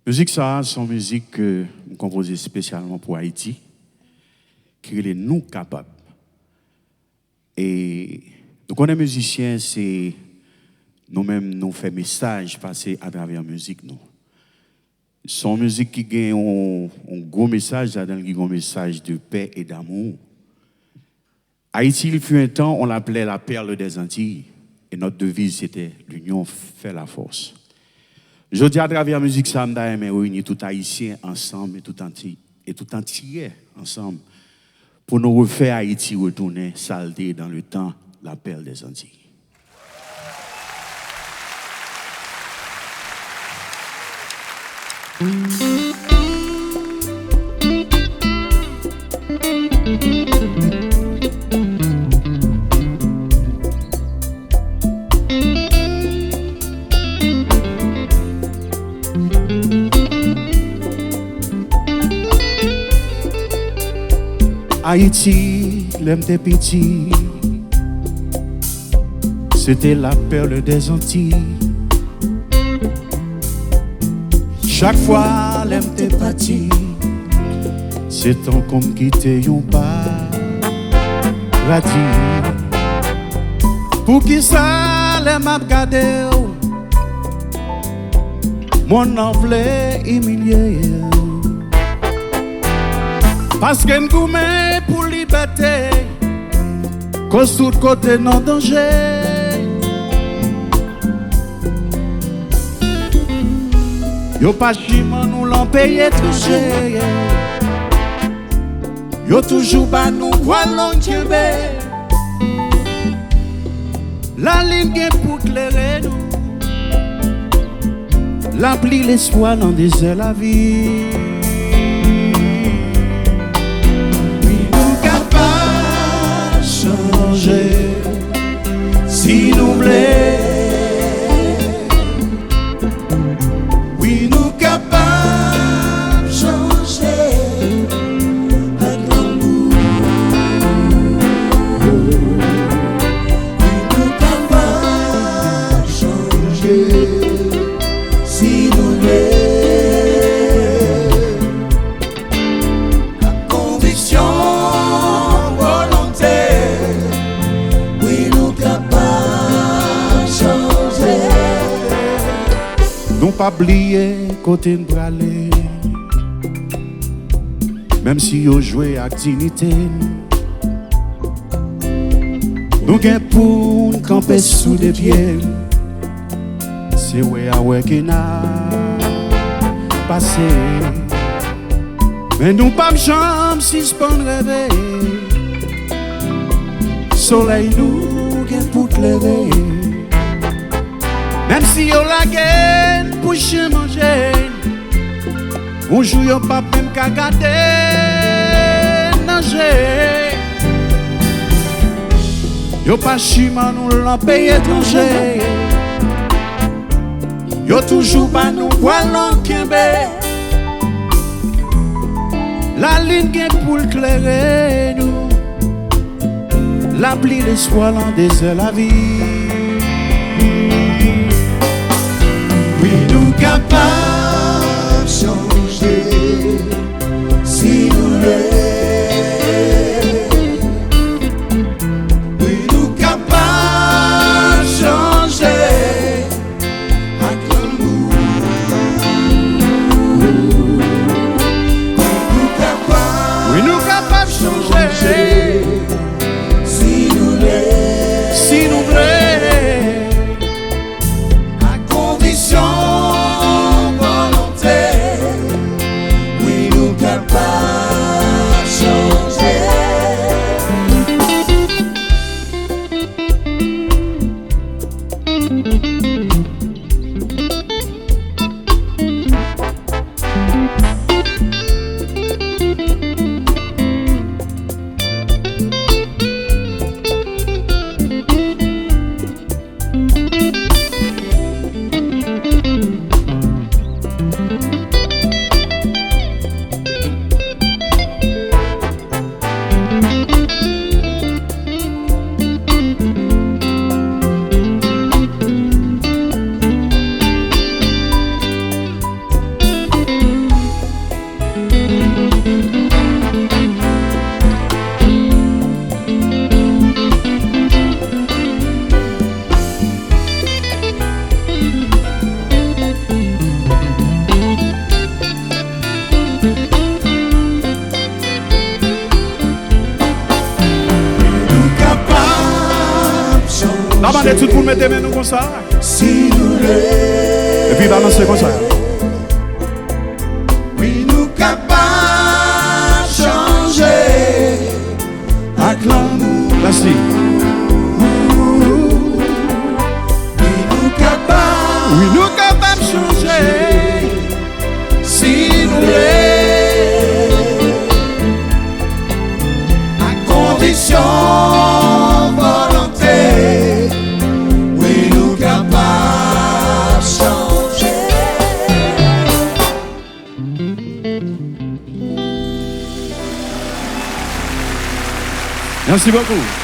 Musique ça, c'est une musique que nous composée spécialement pour Haïti, qui est nous capables. Et nous connaissons musiciens, c'est nous-mêmes nous fait message passer à travers la musique nous. Son musique qui gagne un gros message, là-dedans qui a un message de paix et d'amour. Haïti, il fut un temps, on l'appelait la perle des Antilles. Et notre devise, c'était l'union fait la force. Je dis à travers la musique, ça m'a réuni tout Haïtien ensemble et tout entier ensemble pour nous refaire Haïti retourner saleté dans le temps, la perle des Antilles. Haïti, l'aime des petits, c'était la perle des Antilles. Chaque fois, l'aime des partis, c'est tant comme quitter yon paradis. Pour qui ça, l'aime a gardé, mon envelé humilié. Parce que nous sommes pour liberté, cause tout côté non danger. Yo pas chiment nous l'en paye étranger. Yo toujours pas nous voilons Québec. La ligne pour clairer nous. L'appli l'espoir dans des ailes la vie. Si nous voulons, oui, nous capables de changer avec l'amour. Oui, nous capables de changer si nous voulons. La conviction. Nous pas oublier côté de bralé, même si on joué avec dignité. Nous gain pour camper sous des pieds. C'est ouais qui n'a passé. Mais nous pas jamais suspendre rêver. Soleil nous gain pour te lever. Même si on la gagne pour manger, on joue yon pas même qu'à garder nager. Yon pas chima nous l'en paye étranger. Yon toujours pas nous voilons Québec. La ligne gagne pour l'éclairer nous. L'appli l'espoir dans des ailes la vie. Oui, nous capables de changer si nous voulons. Oui, nous capables de changer avec l'amour. Oui, nous capables de changer si nous voulons. Si nous voulons. vous mettez main nous comme ça. Si nous Et puis balancez comme ça. oui, nous capables changer. Acclame. Merci. Oui, nous capables. Oui, nous capables de changer. Si nous à condition volonté, oui nous capables changer. Merci beaucoup.